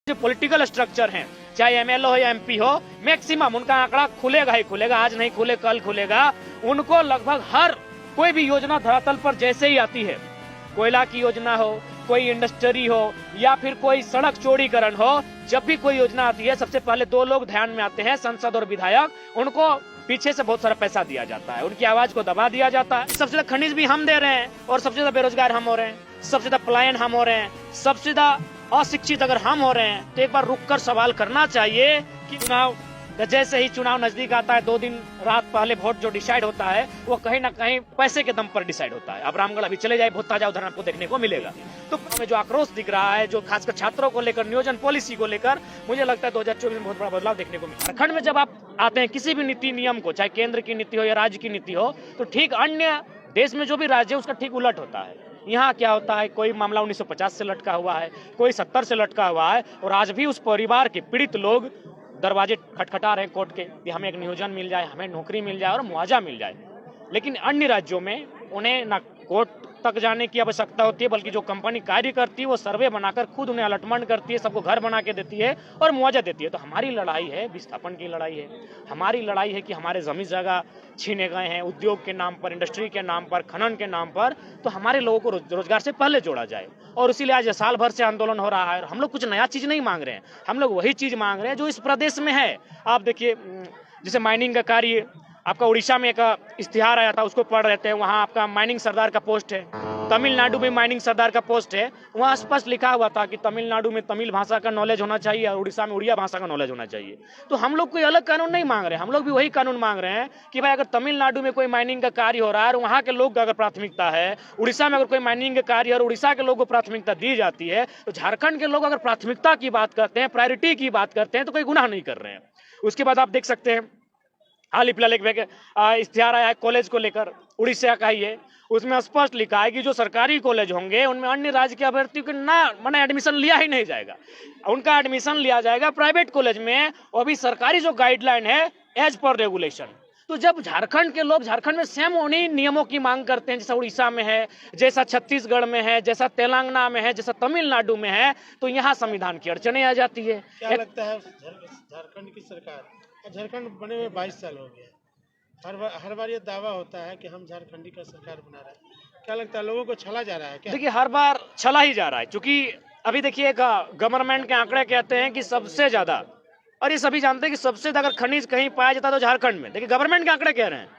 जो political structure हैं, चाहे एमएलए हो या एमपी हो, मैक्सिमम उनका आंकड़ा खुलेगा ही खुलेगा, आज नहीं खुले कल खुलेगा। उनको लगभग हर कोई भी योजना धरातल पर जैसे ही आती है, कोयला की योजना हो, कोई इंडस्ट्री हो या फिर कोई सड़क चौड़ीकरण हो, जब भी कोई योजना आती है सबसे पहले दो लोग ध्यान में आते हैं, सांसद और विधायक। उनको पीछे से बहुत सारा पैसा दिया जाता है, उनकी आवाज को दबा दिया जाता है। सबसे ज्यादा खनिज भी हम दे रहे हैं और सबसे ज्यादा बेरोजगार हम हो रहे हैं, सबसे ज्यादा पलायन हम हो रहे हैं, सबसे ज्यादा अशिक्षित अगर हम हो रहे हैं, तो एक बार रुककर सवाल करना चाहिए कि चुनाव जैसे ही चुनाव नजदीक आता है, 2 दिन रात पहले वोट जो डिसाइड होता है वो कहीं ना कहीं पैसे के दम पर डिसाइड होता है। अब रामगढ़ अभी चले जाए, बहुत ताजा उदाहरण आपको देखने को मिलेगा। तो हमें जो आक्रोश दिख रहा है, जो खासकर छात्रों को लेकर, नियोजन पॉलिसी को लेकर, मुझे लगता है 2024 में बहुत बड़ा बदलाव देखने को मिला। झारखंड में जब आप आते हैं किसी भी नीति नियम को, चाहे केंद्र की नीति हो या राज्य की नीति हो, तो ठीक अन्य देश में जो भी राज्य है उसका ठीक उलट होता है। यहाँ क्या होता है, कोई मामला 1950 से लटका हुआ है, कोई 70 से लटका हुआ है, और आज भी उस परिवार के पीड़ित लोग दरवाजे खटखटा रहे हैं कोर्ट के कि हमें एक नियोजन मिल जाए, हमें नौकरी मिल जाए और मुआवजा मिल जाए। लेकिन अन्य राज्यों में उन्हें ना कोर्ट तक जाने की आवश्यकता होती है, बल्कि जो कंपनी कार्य करती है वो सर्वे बनाकर खुद उन्हें अलॉटमेंट करती है, सबको घर बना के देती है और मुआवजा देती है। तो हमारी लड़ाई है, विस्थापन की लड़ाई है, हमारी लड़ाई है कि हमारे जमीन जगह छीने गए हैं उद्योग के नाम पर, इंडस्ट्री के नाम पर, खनन के नाम पर, तो हमारे लोगों को रोजगार से पहले जोड़ा जाए। और इसीलिए आज साल भर से आंदोलन हो रहा है और हम लोग कुछ नया चीज नहीं मांग रहे हैं, हम लोग वही चीज मांग रहे हैं जो इस प्रदेश में है। आप देखिए, जैसे माइनिंग का कार्य, आपका उड़ीसा में एक इश्तिहार आया था, उसको पढ़ रहे थे, वहाँ आपका माइनिंग सरदार का पोस्ट है, तमिलनाडु में माइनिंग सरदार का पोस्ट है, वहाँ स्पष्ट लिखा हुआ था कि तमिलनाडु में तमिल भाषा का नॉलेज होना चाहिए और उड़ीसा में उड़िया भाषा का नॉलेज होना चाहिए। तो हम लोग कोई अलग कानून नहीं मांग रहे हैं, हम लोग भी वही कानून मांग रहे हैं कि भाई अगर तमिलनाडु में कोई माइनिंग का कार्य हो रहा है और वहाँ के लोग का अगर प्राथमिकता है, उड़ीसा में अगर कोई माइनिंग का कार्य और उड़ीसा के लोगों को प्राथमिकता दी जाती है, तो झारखंड के लोग अगर प्राथमिकता की बात करते हैं, प्रायोरिटी की बात करते हैं, तो कोई गुनाह नहीं कर रहे हैं। उसके बाद आप देख सकते हैं, हाल ही फिलहाल एक इश्तिहार आया है कॉलेज को लेकर, उड़ीसा का ही है, उसमें स्पष्ट लिखा है कि जो सरकारी कॉलेज होंगे उनमें अन्य राज्य के अभ्यर्थियों के ना माने एडमिशन लिया ही नहीं जाएगा, उनका एडमिशन लिया जाएगा प्राइवेट कॉलेज में, और भी सरकारी जो गाइडलाइन है एज पर रेगुलेशन। तो जब झारखंड के लोग झारखंड में सेम उन्हीं नियमों की मांग करते हैं जैसा उड़ीसा में है, जैसा छत्तीसगढ़ में है, जैसा तेलंगाना में है, जैसा तमिलनाडु में है, तो यहाँ संविधान की अड़चने आ जाती है। क्या लगता है झारखंड की सरकार, झारखंड बने हुए 22 साल हो गए, हर बार ये दावा होता है कि हम झारखंडी का सरकार बना रहे हैं, क्या लगता है लोगों को छला जा रहा है क्या? देखिए, हर बार छला ही जा रहा है, क्योंकि अभी देखिए गवर्नमेंट के आंकड़े कहते हैं कि सबसे ज्यादा, और ये सभी जानते हैं कि सबसे ज्यादा अगर खनिज कहीं पाया जाता है तो झारखंड में। देखिए, गवर्नमेंट के आंकड़े कह रहे हैं,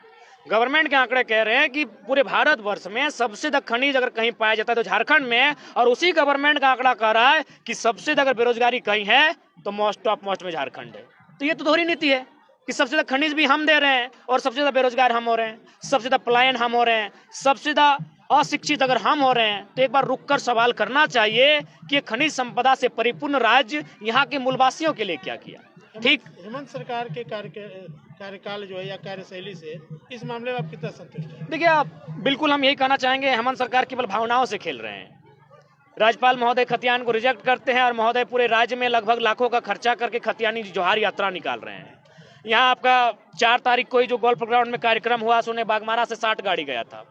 गवर्नमेंट के आंकड़े कह रहे हैं कि पूरे भारतवर्ष में सबसे ज्यादा खनिज अगर कहीं पाया जाता है तो झारखंड में, और उसी गवर्नमेंट का आंकड़ा कह रहा है कि सबसे ज्यादा बेरोजगारी कहीं है तो मोस्ट ऑफ मोस्ट में झारखंड है। तो ये तो दोहरी नीति है कि सबसे ज्यादा खनिज भी हम दे रहे हैं और सबसे ज्यादा बेरोजगार हम हो रहे हैं, सबसे ज्यादा पलायन हम हो रहे हैं, सबसे ज्यादा अशिक्षित अगर हम हो रहे हैं, तो एक बार रुककर सवाल करना चाहिए कि खनिज संपदा से परिपूर्ण राज्य यहाँ के मूलवासियों के लिए क्या किया। ठीक, हेमंत सरकार के कार्यकाल जो है या कार्यशैली से इस मामले में आप कितना संतुष्ट हैं? देखिए, बिल्कुल हम यही कहना चाहेंगे, हेमंत सरकार केवल भावनाओं से खेल रहे हैं। राज्यपाल महोदय खतियान को रिजेक्ट करते हैं और महोदय पूरे राज्य में लगभग लाखों का खर्चा करके खतियानी जोहार यात्रा निकाल रहे हैं। यहाँ आपका 4 तारीख को ही जो गोल्फ ग्राउंड में कार्यक्रम हुआ, सोने बागमारा से 60 गाड़ी गया था।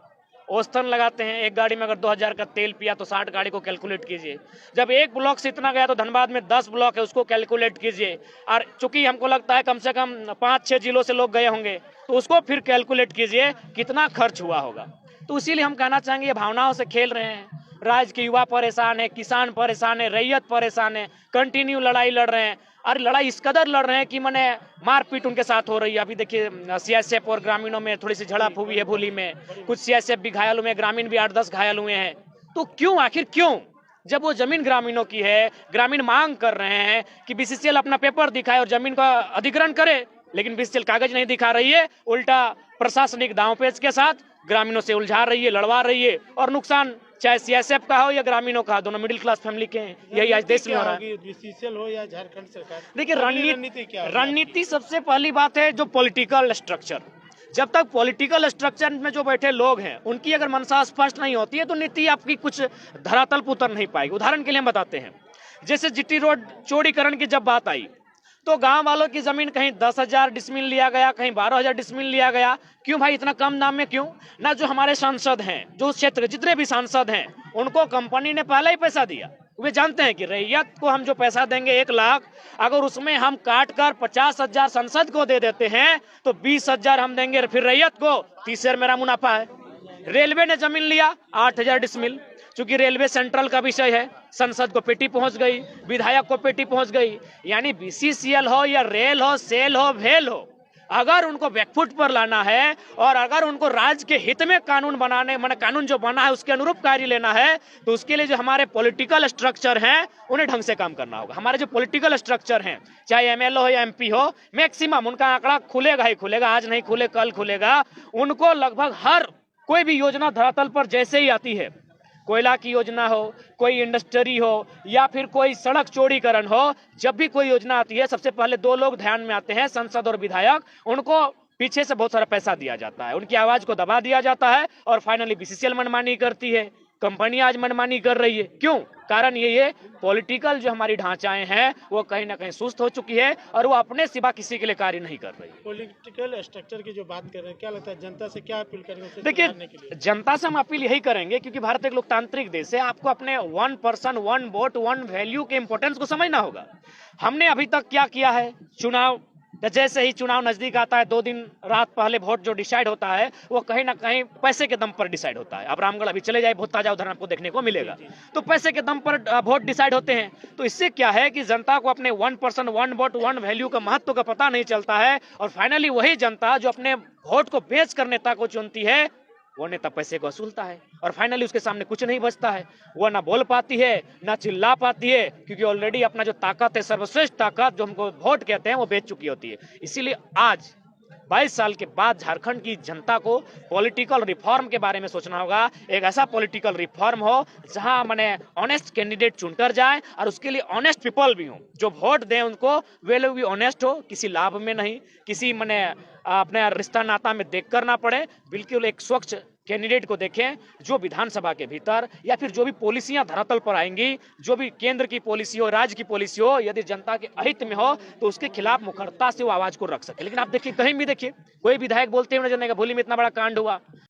औसतन लगाते हैं, एक गाड़ी में अगर 2000 का तेल पिया तो 60 गाड़ी को कैलकुलेट कीजिए। जब एक ब्लॉक से इतना गया तो धनबाद में 10 ब्लॉक है, उसको कैलकुलेट कीजिए। और चूंकि हमको लगता है कम से कम 5-6 जिलों से लोग गए होंगे, तो उसको फिर कैलकुलेट कीजिए कितना खर्च हुआ होगा। तो इसीलिए हम कहना चाहेंगे ये भावनाओं से खेल रहे हैं। राज्य के युवा परेशान है, किसान परेशान है, रैयत परेशान है, कंटिन्यू लड़ाई लड़ रहे हैं, और लड़ाई इस कदर लड़ रहे हैं कि मैंने मारपीट उनके साथ हो रही है। अभी देखिए, सीआईएसएफ और ग्रामीणों में थोड़ी सी झड़प हुई है भोली में, कुछ सीआईएसएफ भी घायल हुए हैं, ग्रामीण भी 8-10 घायल हुए हैं। तो क्यों, आखिर क्यों? जब वो जमीन ग्रामीणों की है, ग्रामीण मांग कर रहे हैं कि बीसीसीएल अपना पेपर दिखाए और जमीन का अधिग्रहण करे, लेकिन बीसीसीएल कागज नहीं दिखा रही है, उल्टा प्रशासनिक दांवपेच के साथ ग्रामीणों से उलझा रही है, लड़वा रही है, और नुकसान चाहे सीआईएसएफ का हो या ग्रामीणों का, दोनों मिडिल क्लास फैमिली के हैं। यही आज देश में हो रहा है। बीसीसीएल हो या झारखंड सरकार, देखिए, रणनीति सबसे पहली बात है जो पॉलिटिकल स्ट्रक्चर। जब तक पॉलिटिकल स्ट्रक्चर में जो बैठे लोग हैं उनकी अगर मंशा स्पष्ट नहीं होती है तो नीति आपकी कुछ धरातल पर उतर नहीं पाएगी। उदाहरण के लिए हम बताते हैं, जैसे जीटी रोड चौड़ीकरण की जब बात आई तो गांव वालों की जमीन कहीं 10,000 डिसमिल लिया गया, कहीं 12,000 डिसमिल लिया गया। क्यों भाई, इतना कम दाम में क्यों? ना जो हमारे सांसद हैं, जो क्षेत्र जितने भी सांसद हैं, उनको कंपनी ने पहले ही पैसा दिया, वे जानते हैं कि रैयत को हम जो पैसा देंगे 1 लाख, अगर उसमें हम काट कर 50,000 संसद को दे देते हैं तो 20,000 हम देंगे फिर रैयत को, 30,000 मेरा मुनाफा है। रेलवे ने जमीन लिया 8,000 डिसमिल, चूंकि रेलवे सेंट्रल का विषय है, संसद को पेटी पहुंच गई, विधायक को पेटी पहुंच गई। यानी बीसीसीएल हो या रेल हो, सेल हो, भेल हो, अगर उनको बैकफुट पर लाना है और अगर उनको राज्य के हित में कानून बनाने, माने कानून जो बना है उसके अनुरूप कार्य लेना है, तो उसके लिए जो हमारे पॉलिटिकल स्ट्रक्चर हैं उन्हें ढंग से काम करना होगा। हमारे जो पॉलिटिकल स्ट्रक्चर हैं, चाहे एमएलए हो या एमपी हो, मैक्सिमम उनका आंकड़ा खुलेगा ही खुलेगा, आज नहीं खुले कल खुलेगा। उनको लगभग हर कोई भी योजना धरातल पर जैसे ही आती है, कोयला की योजना हो, कोई इंडस्ट्री हो या फिर कोई सड़क चौड़ीकरण हो, जब भी कोई योजना आती है सबसे पहले 2 लोग ध्यान में आते हैं, संसद और विधायक। उनको पीछे से बहुत सारा पैसा दिया जाता है, उनकी आवाज को दबा दिया जाता है और फाइनली बीसीसीएल मनमानी करती है, कंपनी आज मनमानी कर रही है। क्यों? कारण ये पॉलिटिकल जो हमारी ढांचाएं हैं वो कहीं ना कहीं सुस्त हो चुकी है और वो अपने सिवा किसी के लिए कार्य नहीं कर रही। पॉलिटिकल स्ट्रक्चर की जो बात कर रहे हैं, क्या लगता है जनता से क्या अपील करेंगे उसे देखिए, सुधारने के लिए? जनता से हम अपील यही करेंगे, क्योंकि भारत एक लोकतांत्रिक देश है, आपको अपने 1 पर्सन 1 वोट 1 वैल्यू के इंपॉर्टेंस को समझना होगा। हमने अभी तक क्या किया है, चुनाव जैसे ही चुनाव नजदीक आता है 2 दिन रात पहले वोट जो डिसाइड होता है वो कहीं ना कहीं पैसे के दम पर डिसाइड होता है। अब रामगढ़ अभी चले जाए, बहुत ताजा उदाहरण आपको देखने को मिलेगा। तो पैसे के दम पर वोट डिसाइड होते हैं। तो इससे क्या है कि जनता को अपने 1 पर्सन 1 वोट 1 वैल्यू का महत्व का पता नहीं चलता है और फाइनली वही जनता जो अपने वोट को बेच कर नेता को चुनती है, वो नेता पैसे को वसूलता है और फाइनली उसके सामने कुछ नहीं बचता है। वो ना बोल पाती है ना चिल्ला पाती है, क्योंकि ऑलरेडी अपना जो ताकत है, सर्वश्रेष्ठ ताकत जो हमको वोट कहते हैं, वो बेच चुकी होती है। इसीलिए आज 22 साल के बाद झारखंड की जनता को पॉलिटिकल रिफॉर्म के बारे में सोचना होगा। एक ऐसा पॉलिटिकल रिफॉर्म हो जहां माने ऑनेस्ट कैंडिडेट चुनकर जाए और उसके लिए ऑनेस्ट पीपल भी हो, जो वोट दें उनको वे लोग भी ऑनेस्ट हो, किसी लाभ में नहीं, किसी माने अपने रिश्ता नाता में देखकर ना पड़े। बिल्कुल एक स्वच्छ कैंडिडेट को देखें जो विधानसभा के भीतर या फिर जो भी पॉलिसियां धरातल पर आएंगी, जो भी केंद्र की पॉलिसी हो, राज्य की पॉलिसी हो, यदि जनता के अहित में हो तो उसके खिलाफ मुखरता से वो आवाज को रख सके। लेकिन आप देखिए, कहीं भी देखिए कोई विधायक बोलते हुए नजर नहीं आएगा, भोली में इतना बड़ा कांड हुआ,